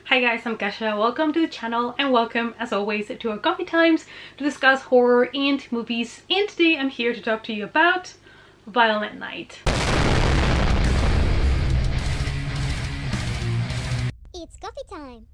Hi guys, I'm Kasha. Welcome to the channel and welcome as always to our coffee times to discuss horror and movies. And today I'm here to talk to you about Violent Night. It's coffee time!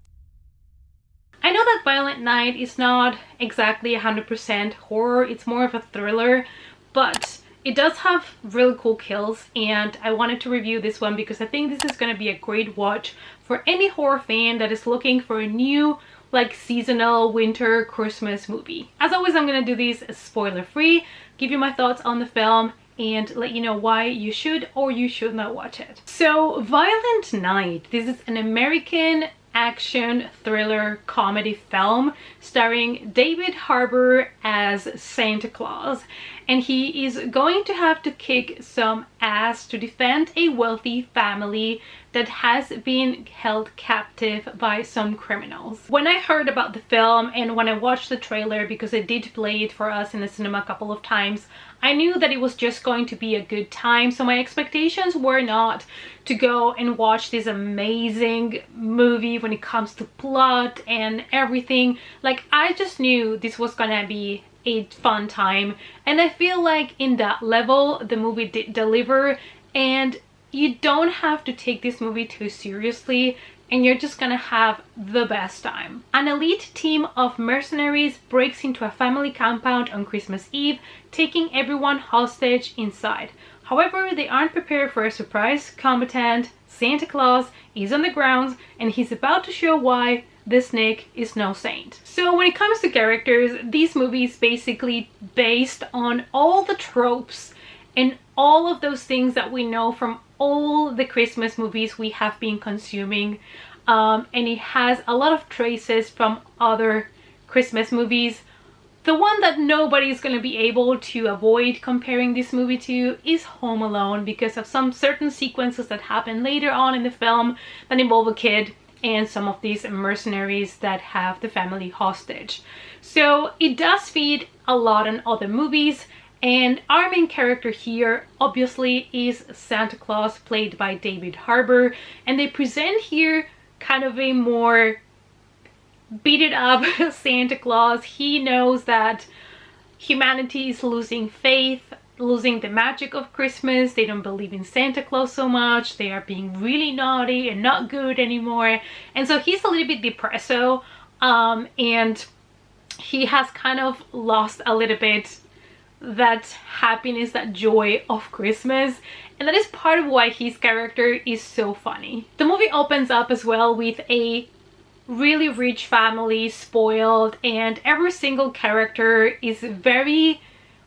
I know that Violent Night is not exactly 100% horror, it's more of a thriller, but it does have really cool kills and I wanted to review this one because I think this is going to be a great watch for any horror fan that is looking for a new like seasonal winter Christmas movie. As always, I'm going to do this spoiler free, give you my thoughts on the film and let you know why you should or you should not watch it. So Violent Night, this is an American action thriller comedy film starring David Harbour as Santa Claus, and he is going to have to kick some ass to defend a wealthy family that has been held captive by some criminals. When I heard about the film and when I watched the trailer, because I did play it for us in the cinema a couple of times, I knew that it was just going to be a good time, so my expectations were not to go and watch this amazing movie when it comes to plot and everything. Like, I just knew this was gonna be a fun time, and I feel like in that level the movie did deliver, and you don't have to take this movie too seriously and you're just gonna have the best time. An elite team of mercenaries breaks into a family compound on Christmas Eve, taking everyone hostage inside. However, they aren't prepared for a surprise combatant. Santa Claus is on the grounds and he's about to show why this Nick is no saint. So when it comes to characters, this movie is basically based on all the tropes and all of those things that we know from all the Christmas movies we have been consuming, and it has a lot of traces from other Christmas movies. The one that nobody's going to be able to avoid comparing this movie to is Home Alone, because of some certain sequences that happen later on in the film that involve a kid and some of these mercenaries that have the family hostage. So it does feed a lot on other movies. And our main character here obviously is Santa Claus, played by David Harbour, and they present here kind of a more beaten up Santa Claus. He knows that humanity is losing faith, losing the magic of Christmas. They don't believe in Santa Claus so much. They are being really naughty and not good anymore, and so he's a little bit depresso, and he has kind of lost a little bit that happiness, that joy of Christmas, and that is part of why his character is so funny. The movie opens up as well with a really rich family, spoiled, and every single character is very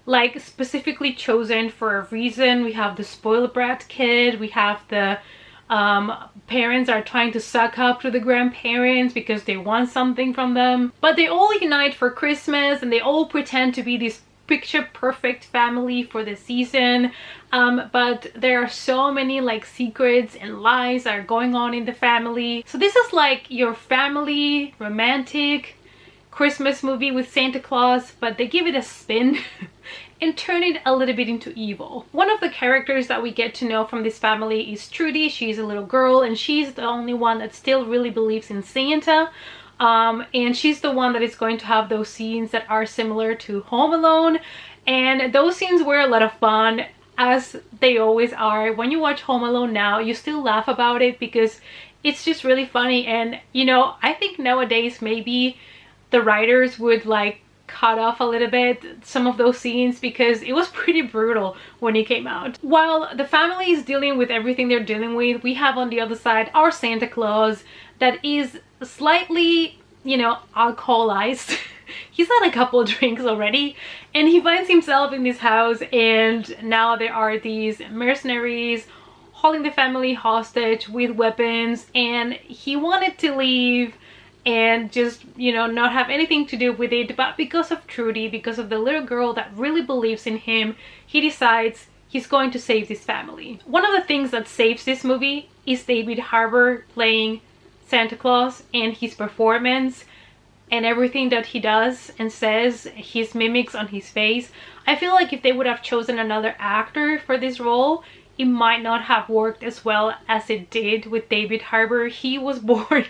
like specifically chosen for a reason. We have the spoiled brat kid, we have the parents are trying to suck up to the grandparents because they want something from them, but they all unite for Christmas and they all pretend to be this picture perfect family for the season, but there are so many like secrets and lies that are going on in the family. So this is like your family romantic Christmas movie with Santa Claus, but they give it a spin and turn it a little bit into evil. One of the characters that we get to know from this family is Trudy. She's a little girl and she's the only one that still really believes in Santa. And she's the one that is going to have those scenes that are similar to Home Alone, and those scenes were a lot of fun, as they always are. When you watch Home Alone now, you still laugh about it because it's just really funny. And you know, I think nowadays maybe the writers would like cut off a little bit some of those scenes because it was pretty brutal when it came out. While the family is dealing with everything they're dealing with, we have on the other side our Santa Claus that is slightly, you know, alcoholized. He's had a couple of drinks already and he finds himself in this house, and now there are these mercenaries holding the family hostage with weapons, and he wanted to leave and just, you know, not have anything to do with it, but because of Trudy, because of the little girl that really believes in him, he decides he's going to save this family. One of the things that saves this movie is David Harbour playing Santa Claus and his performance and everything that he does and says, his mimics on his face. I feel like if they would have chosen another actor for this role, it might not have worked as well as it did with David Harbour. He was born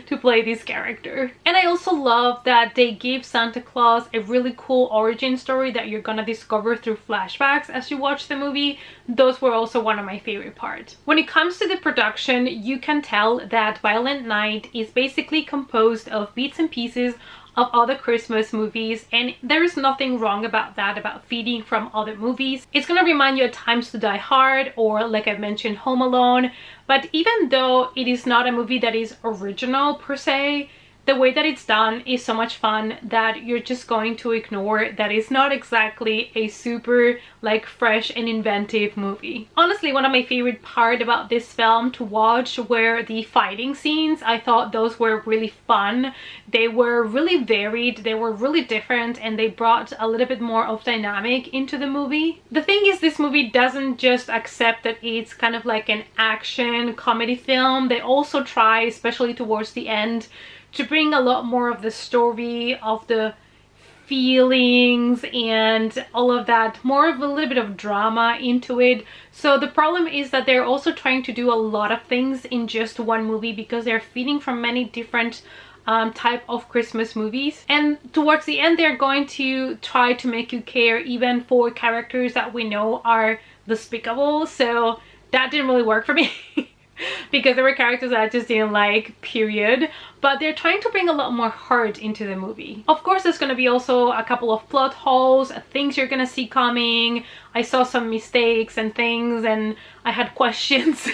to play this character. And I also love that they give Santa Claus a really cool origin story that you're gonna discover through flashbacks as you watch the movie. Those were also one of my favorite parts. When it comes to the production, you can tell that Violent Night is basically composed of bits and pieces of other Christmas movies, and there is nothing wrong about that, about feeding from other movies. It's gonna remind you at times to Die Hard, or like I mentioned, Home Alone, but even though it is not a movie that is original per se, the way that it's done is so much fun that you're just going to ignore that it's not exactly a super like fresh and inventive movie. Honestly, one of my favorite part about this film to watch were the fighting scenes. I thought those were really fun. They were really varied, they were really different, and they brought a little bit more of dynamic into the movie. The thing is, this movie doesn't just accept that it's kind of like an action comedy film. They also try, especially towards the end, to bring a lot more of the story, of the feelings and all of that, more of a little bit of drama into it. So the problem is that they're also trying to do a lot of things in just one movie because they're feeding from many different type of Christmas movies, and towards the end they're going to try to make you care even for characters that we know are despicable. So that didn't really work for me. Because there were characters that I just didn't like, period. But they're trying to bring a lot more heart into the movie. Of course, there's going to be also a couple of plot holes, things you're going to see coming. I saw some mistakes and things, and I had questions.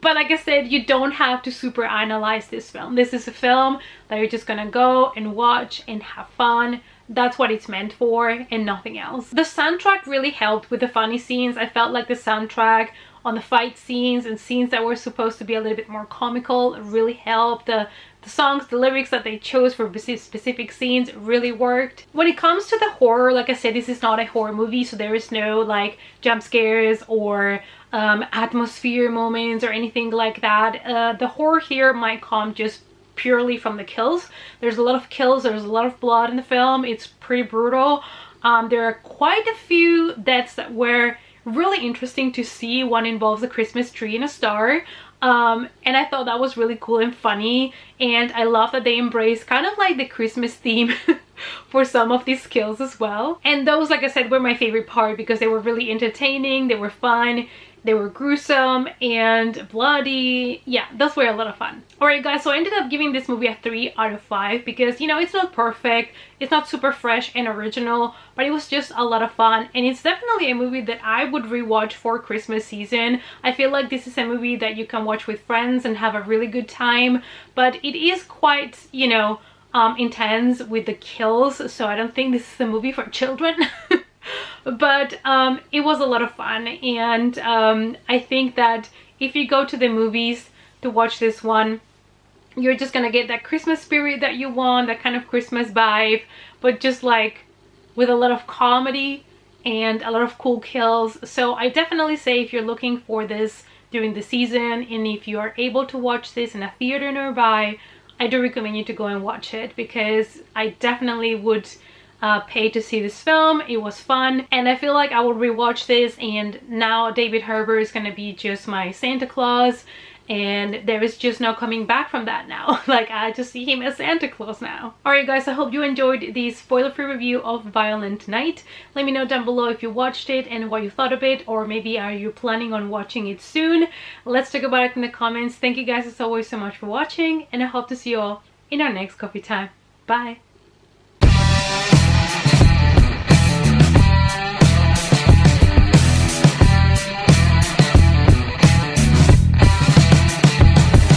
But like I said, you don't have to super analyze this film. This is a film that you're just going to go and watch and have fun. That's what it's meant for and nothing else. The soundtrack really helped with the funny scenes. I felt like the soundtrack on the fight scenes and scenes that were supposed to be a little bit more comical really helped. The songs, the lyrics that they chose for specific scenes really worked. When it comes to the horror, like I said, this is not a horror movie, so there is no like jump scares or atmosphere moments or anything like that. The horror here might come just purely from the kills. There's a lot of kills, there's a lot of blood in the film. It's pretty brutal. There are quite a few deaths that were really interesting to see. One involves a Christmas tree and a star, and I thought that was really cool and funny, and I love that they embrace kind of like the Christmas theme for some of these kills as well. And those, like I said, were my favorite part because they were really entertaining, they were fun, they were gruesome and bloody. Yeah, those were a lot of fun. Alright guys, so I ended up giving this movie a 3 out of 5 because, you know, it's not perfect, it's not super fresh and original, but it was just a lot of fun, and it's definitely a movie that I would rewatch for Christmas season. I feel like this is a movie that you can watch with friends and have a really good time, but it is quite, you know, intense with the kills, so I don't think this is a movie for children. But it was a lot of fun, and I think that if you go to the movies to watch this one, you're just gonna get that Christmas spirit that you want, that kind of Christmas vibe, but just like with a lot of comedy and a lot of cool kills. So I definitely say if you're looking for this during the season, and if you are able to watch this in a theater nearby, I do recommend you to go and watch it, because I definitely would pay to see this film. It was fun, and I feel like I will rewatch this, and now David Harbour is gonna be just my Santa Claus, and there is just no coming back from that now. Like, I just see him as Santa Claus now. Alright guys, I hope you enjoyed the spoiler-free review of Violent Night. Let me know down below if you watched it and what you thought of it, or maybe are you planning on watching it soon. Let's talk about it in the comments. Thank you guys as always so much for watching, and I hope to see you all in our next coffee time. Bye!